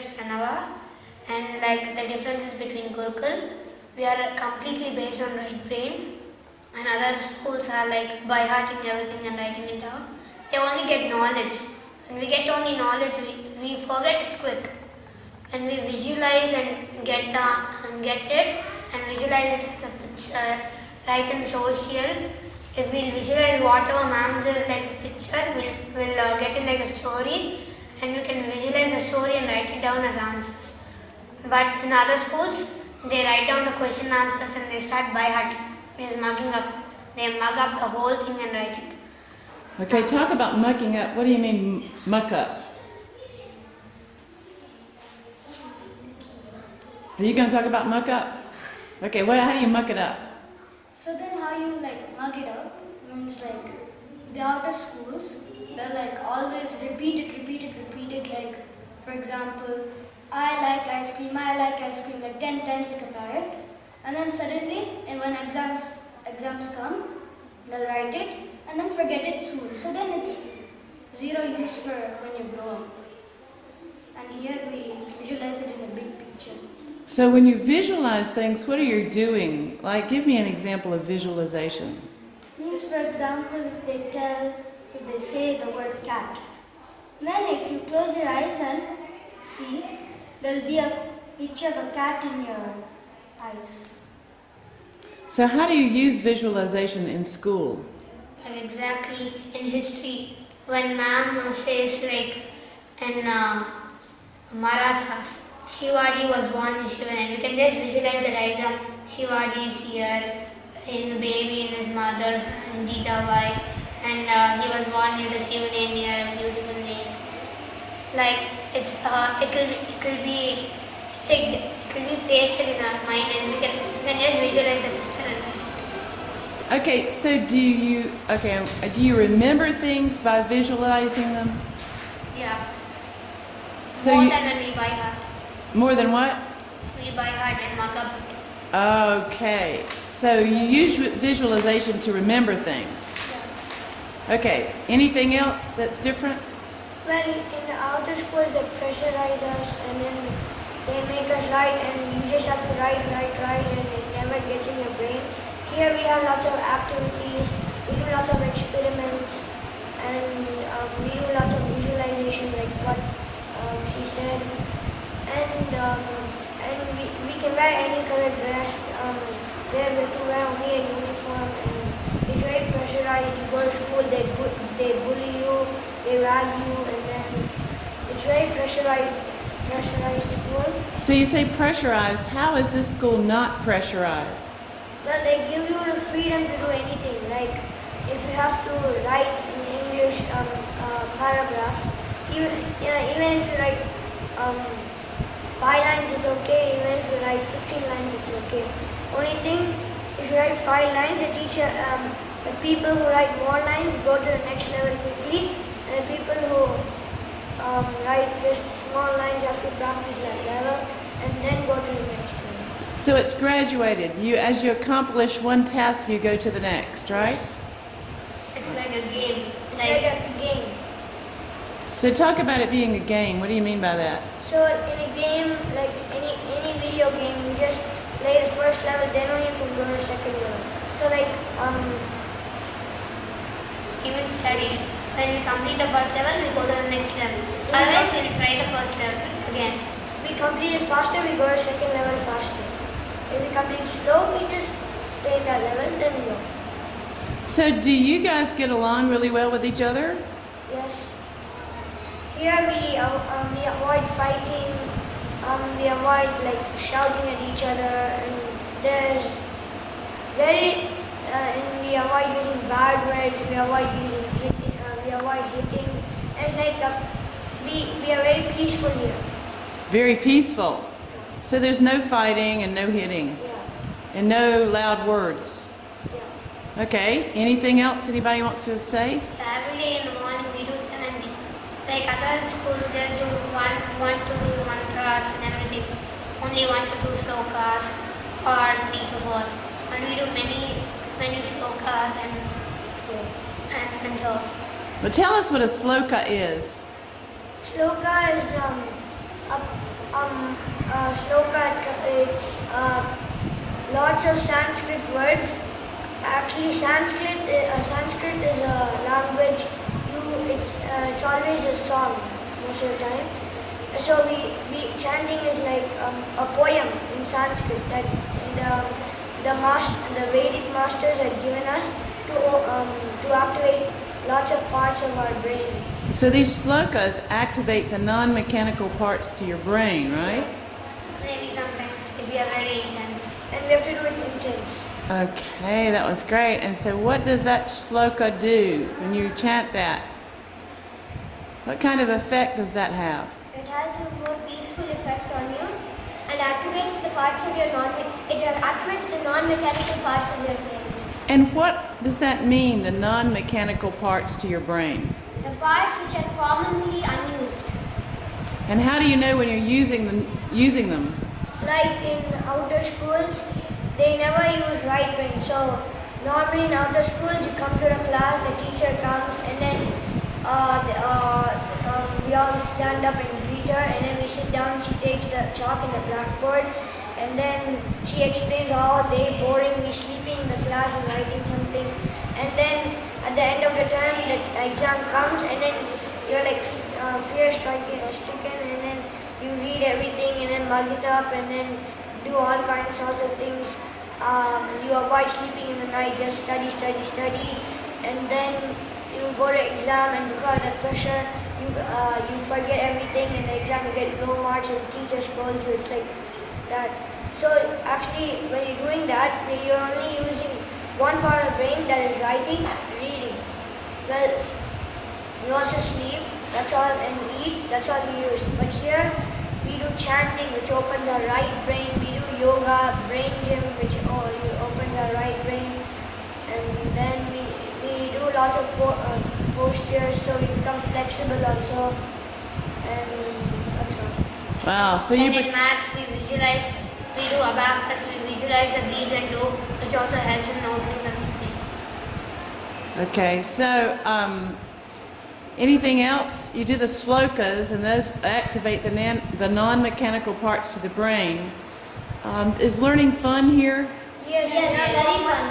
is Pranava, and like the differences between Gurukul, we are completely based on right brain, and other schools are like by hearting everything and writing it down. They only get knowledge. When we get only knowledge, we forget it quick. When we visualize and get it and visualize it as a picture, like in social, if we visualize whatever ma'am says like a picture, we'll get it like a story, and we can visualize the story and write it down as answers. But in other schools, they write down the question answers and they start by hearting, which is mugging up. They mug up the whole thing and write it. Okay, talk about mucking up. What do you mean muck up? Are you going to talk about muck up? Okay, how do you muck it up? So then how you like mug it up means like the outer schools, they'll like always repeat it like, for example, I like ice cream like 10 times like a parrot, and then suddenly and when exams come, they'll write it and then forget it soon. So then it's zero use for when you grow up. And here we visualize it in a big picture. So when you visualize things, what are you doing? Like, give me an example of visualization. Means, for example, if they say the word cat, then if you close your eyes and see, there'll be a picture of a cat in your eyes. So how do you use visualization in school? And exactly in history, when ma'am says like in Marathas, Shivaji was born in Shivan, and we can just visualize the diagram. Shivaji is here, in baby in his mother and Jitabai, and he was born near the Shivan near a beautiful lake. Like it'll be sticked, it'll be pasted in our mind, and we can just visualize the picture and write it. Okay, so do you remember things by visualizing them? Yeah. So More than when we by heart. More than what? We by heart and mug up. Okay, so you use visualization to remember things. Okay, anything else that's different? Well, in the outer schools they pressurize us and then they make us write, and you just have to write and it never gets in your brain. Here we have lots of activities, we do lots of experiments, and we do lots of visualization like what she said. And we can wear any color dress. There we have to wear only a uniform, and it's very pressurized. You go to school, they bully you, they rag you, and then it's very pressurized school. So you say pressurized. How is this school not pressurized? Well, they give you the freedom to do anything. Like if you have to write in English paragraph, even if you write 5 lines, it's okay. Even if you write 15 lines, it's okay. Only thing, if you write 5 lines, the teacher, the people who write more lines go to the next level quickly, and the people who write just small lines have to practice that level and then go to the next level. So it's graduated. As you accomplish one task, you go to the next, right? It's like a game. It's like a game. So talk about it being a game. What do you mean by that? So in a game, like any video game, you just play the first level, then only you can go to the second level. So like Even studies, when we complete the first level, we go to the next level. Otherwise, we'll try the first level again. we complete it faster, we go to second level faster. If we complete slow, we just stay in that level, then we go. So do you guys get along really well with each other? Yes. Here we avoid fighting, we avoid like shouting at each other, and there's and we avoid using bad words, we avoid hitting. And it's like we are very peaceful here. Very peaceful. So there's no fighting and no hitting Yeah. and no loud words. Yeah. Okay, anything else anybody wants to say? Every day in the morning, we do chanting. Like other schools, just do one to do mantras and everything. Only 1 to 2 slokas or 3 to 4. And we do many slokas and so. But tell us what a sloka is. Sloka is sloka, it's lots of Sanskrit words. Actually, Sanskrit is a language. It's always a song most of the time. So we chanting is like a poem in Sanskrit that the Vedic masters had given us to activate lots of parts of our brain. So these slokas activate the non-mechanical parts to your brain, right? Maybe sometimes if we are very intense. And we have to do it intense. Okay, that was great. And so what does that shloka do when you chant that? What kind of effect does that have? It has a more peaceful effect on you and activates the parts of your activates the non-mechanical parts of your brain. And what does that mean, the non-mechanical parts to your brain? The parts which are commonly unused. And how do you know when you're using them? Like in outer schools, they never use right brain. So normally in outer schools, you come to the class, the teacher comes, and then we all stand up and greet her, and then we sit down. She takes the chalk and the blackboard, and then she explains all day boring. We sleeping in the class and writing something, and then at the end of the term, the exam comes, and then you're like stricken, and then you read everything, and then mug it up, and then do all kinds of things. You avoid sleeping in the night, just study, and then you go to exam, and because of the pressure, you forget everything. In the exam, you get low marks, and the teacher scolds you. It's like that. So actually, when you're doing that, you're only using one part of the brain, that is writing, reading. Well, you also sleep, that's all, and eat, that's all we use. But here, we do chanting, which opens our right brain. We do yoga, brain gym, which opens our right brain. And then we do lots of postures, so we become flexible also. And that's all. Wow, so And in maths, we visualize, we do abacus, we visualize the beads and do, which also helps in opening the brain. Okay, so anything else? You do the slokas, and those activate the non-mechanical parts to the brain. Is learning fun here? Yes, Yes, very fun.